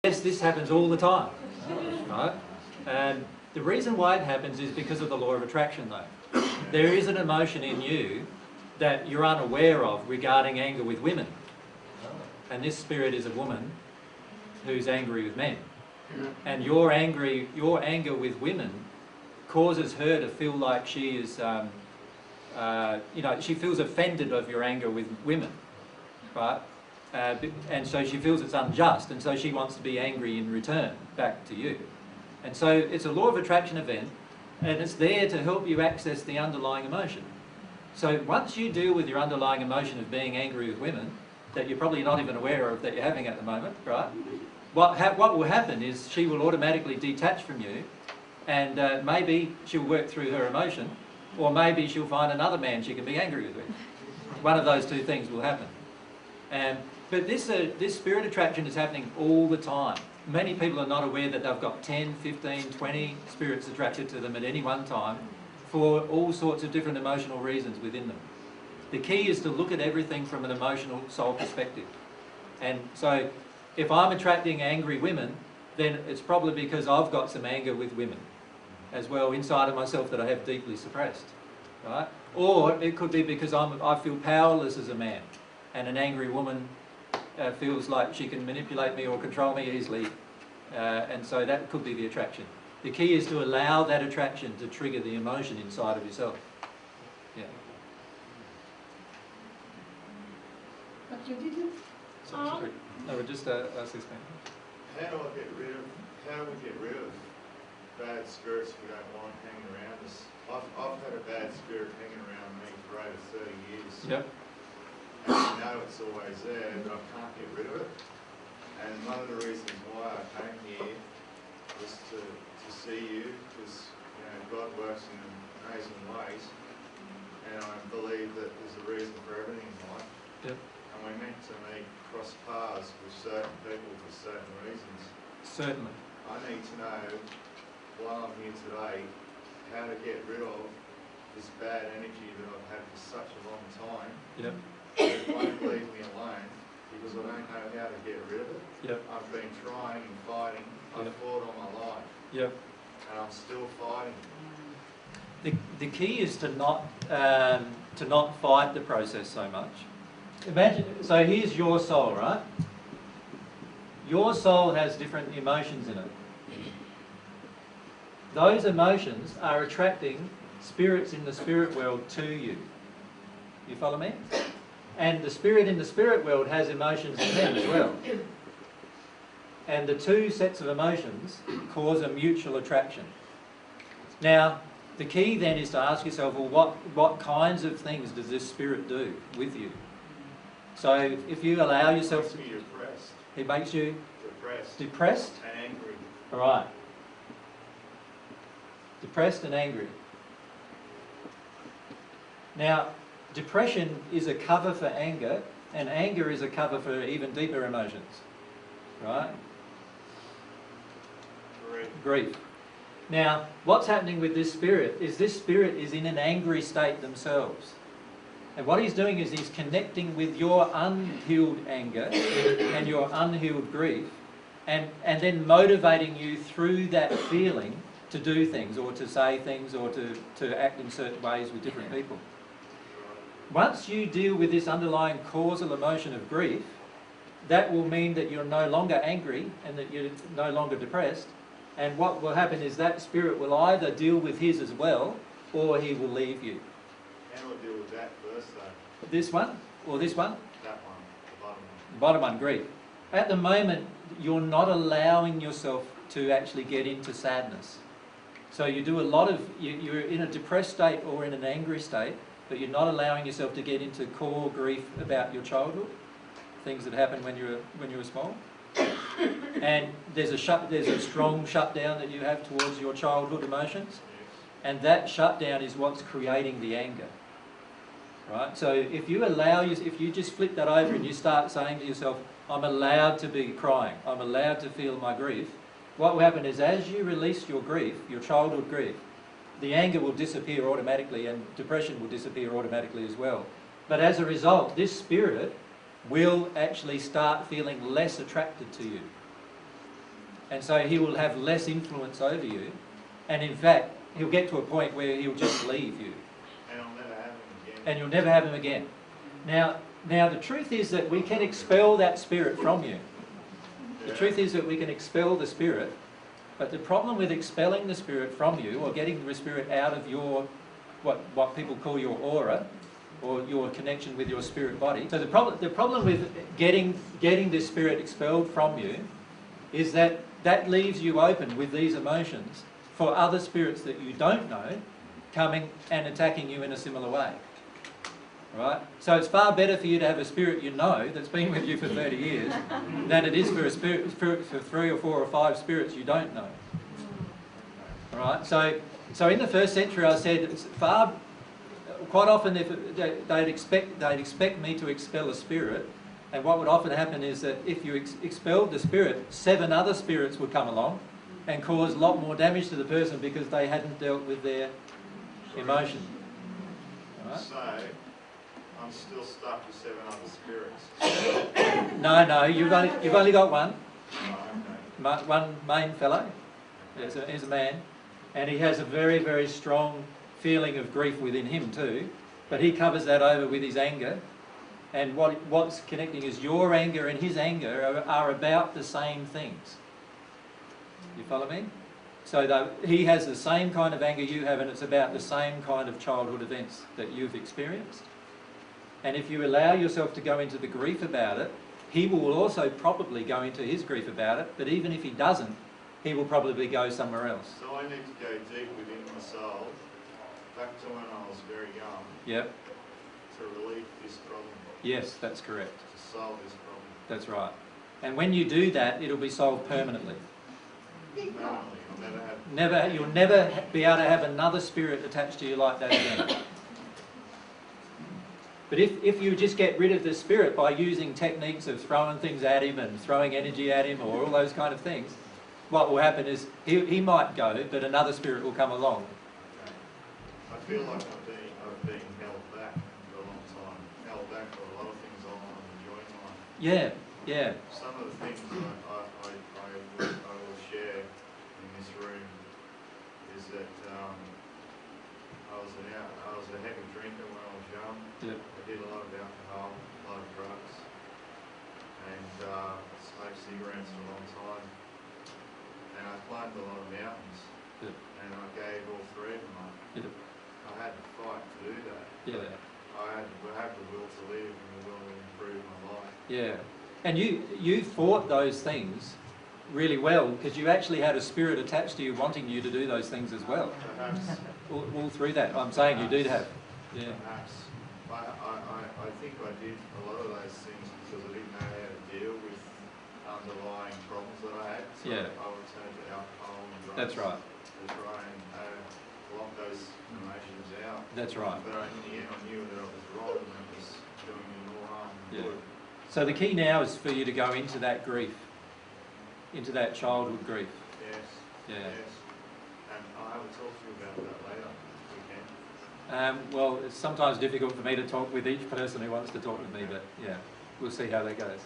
Yes, this happens all the time, right? And the reason why it happens is because of the law of attraction, though. There is an emotion in you that you're unaware of regarding anger with women. And this spirit is a woman who's angry with men. And your anger with women causes her to feel like she is, she feels offended of your anger with women, right? And so she feels it's unjust, and so she wants to be angry in return back to you. And so it's a law of attraction event, and it's there to help you access the underlying emotion. So once you deal with your underlying emotion of being angry with women, that you're probably not even aware of that you're having at the moment, right? What will happen is she will automatically detach from you, and maybe she'll work through her emotion, or maybe she'll find another man she can be angry with. One of those two things will happen. But this spirit attraction is happening all the time. Many people are not aware that they've got 10, 15, 20 spirits attracted to them at any one time for all sorts of different emotional reasons within them. The key is to look at everything from an emotional soul perspective. And so if I'm attracting angry women, then it's probably because I've got some anger with women as well inside of myself that I have deeply suppressed, right? Or it could be because I feel powerless as a man, and an angry woman feels like she can manipulate me or control me easily, and so that could be the attraction. The key is to allow that attraction to trigger the emotion inside of yourself. Yeah. But you didn't. Sorry. No, we're just ask this man. How do we get rid of bad spirits we don't want hanging around us? I've had a bad spirit hanging around me for over 30 years. Yep. And I know it's always there, but I can't get rid of it. And one of the reasons why I came here was to see you, because God works in amazing ways, and I believe that there's a reason for everything in life. Yep. And we're meant to cross paths with certain people for certain reasons. Certainly. I need to know, while I'm here today, how to get rid of this bad energy that I've had for such a long time. Yep. It won't leave me alone because I don't know how to get rid of it. Yep. I've been trying and fighting. I've fought all my life. Yep. And I'm still fighting. The key is to not fight the process so much. Imagine, so here's your soul, right? Your soul has different emotions in it. Those emotions are attracting spirits in the spirit world to you. You follow me? And the spirit in the spirit world has emotions in them as well. And the two sets of emotions cause a mutual attraction. Now, the key then is to ask yourself, well, what kinds of things does this spirit do with you? So if you allow yourself to... It makes me depressed. It makes you... Depressed. Depressed? And angry. All right. Depressed and angry. Now, depression is a cover for anger, and anger is a cover for even deeper emotions. Right? Grief. Now, what's happening with this spirit is in an angry state themselves. And what he's doing is he's connecting with your unhealed anger and your unhealed grief, and then motivating you through that feeling to do things or to say things or to act in certain ways with different people. Once you deal with this underlying causal emotion of grief, that will mean that you're no longer angry and that you're no longer depressed. And what will happen is that spirit will either deal with his as well, or he will leave you. How do I deal with that first though? This one, or this one? That one, the bottom one. The bottom one, grief. At the moment, you're not allowing yourself to actually get into sadness. So you do a lot of, you're in a depressed state or in an angry state, but you're not allowing yourself to get into core grief about your childhood, things that happened when you were small. And there's a strong shutdown that you have towards your childhood emotions, and that shutdown is what's creating the anger. Right? So if you just flip that over and you start saying to yourself, I'm allowed to be crying, I'm allowed to feel my grief, what will happen is as you release your grief, your childhood grief, the anger will disappear automatically and depression will disappear automatically as well. But as a result, this spirit will actually start feeling less attracted to you. And so he will have less influence over you. And in fact, he'll get to a point where he'll just leave you. And I'll never have him again. And you'll never have him again. Now the truth is that we can expel that spirit from you. The truth is that we can expel the spirit, but the problem with expelling the spirit from you, or getting the spirit out of your, what people call your aura, or your connection with your spirit body. So the problem with getting this spirit expelled from you is that leaves you open with these emotions for other spirits that you don't know coming and attacking you in a similar way. Right? So it's far better for you to have a spirit you know that's been with you for 30 years than it is for a spirit for 3 or 4 or 5 spirits you don't know. All right? So in the first century, I said it's quite often if they'd expect me to expel a spirit, and what would often happen is that if you expelled the spirit, 7 other spirits would come along and cause a lot more damage to the person because they hadn't dealt with their emotion. All right? So, I'm still stuck with 7 other spirits. No, you've only got one. Oh, okay. One main fellow. He's a man, and he has a very, very strong feeling of grief within him too. But he covers that over with his anger. And what's connecting is your anger and his anger are about the same things. You follow me? So he has the same kind of anger you have, and it's about the same kind of childhood events that you've experienced. And if you allow yourself to go into the grief about it, he will also probably go into his grief about it, but even if he doesn't, he will probably go somewhere else. So I need to go deep within my soul, back to when I was very young, Yep. to relieve this problem, Yes, that's correct. to solve this problem. That's right. And when you do that, it'll be solved permanently. Permanently, I'll never have... You'll never be able to have another spirit attached to you like that again. But if you just get rid of the spirit by using techniques of throwing things at him and throwing energy at him or all those kind of things, what will happen is he might go, but another spirit will come along. Okay. I feel like I've been held back for a long time, held back for a lot of things I want to enjoy in life. Yeah. Some of the things I will share in this room is that I was a heavy drinker when I was young. Yep. I did a lot of alcohol, a lot of drugs, and smoked cigarettes for a long time. And I climbed a lot of mountains, Yep. and I gave all 3 of them up. Yep. I had to fight to do that. Yeah. I had the will to live and the will to improve my life. Yeah. And you fought those things really well because you actually had a spirit attached to you wanting you to do those things as well. Perhaps. All through that. I'm saying you did have. Yeah. Perhaps. I think I did a lot of those things because I didn't know how to deal with underlying problems that I had. So Yeah. I would turn to alcohol and drugs. That's right. To try and block those emotions out. That's right. But in the end I knew that I was wrong and it was doing me more harm than good. So the key now is for you to go into that grief, into that childhood grief. Yes. Yeah. Yes. And I will talk to you about that later if we can. Well, it's sometimes difficult for me to talk with each person who wants to talk with me, but yeah, we'll see how that goes.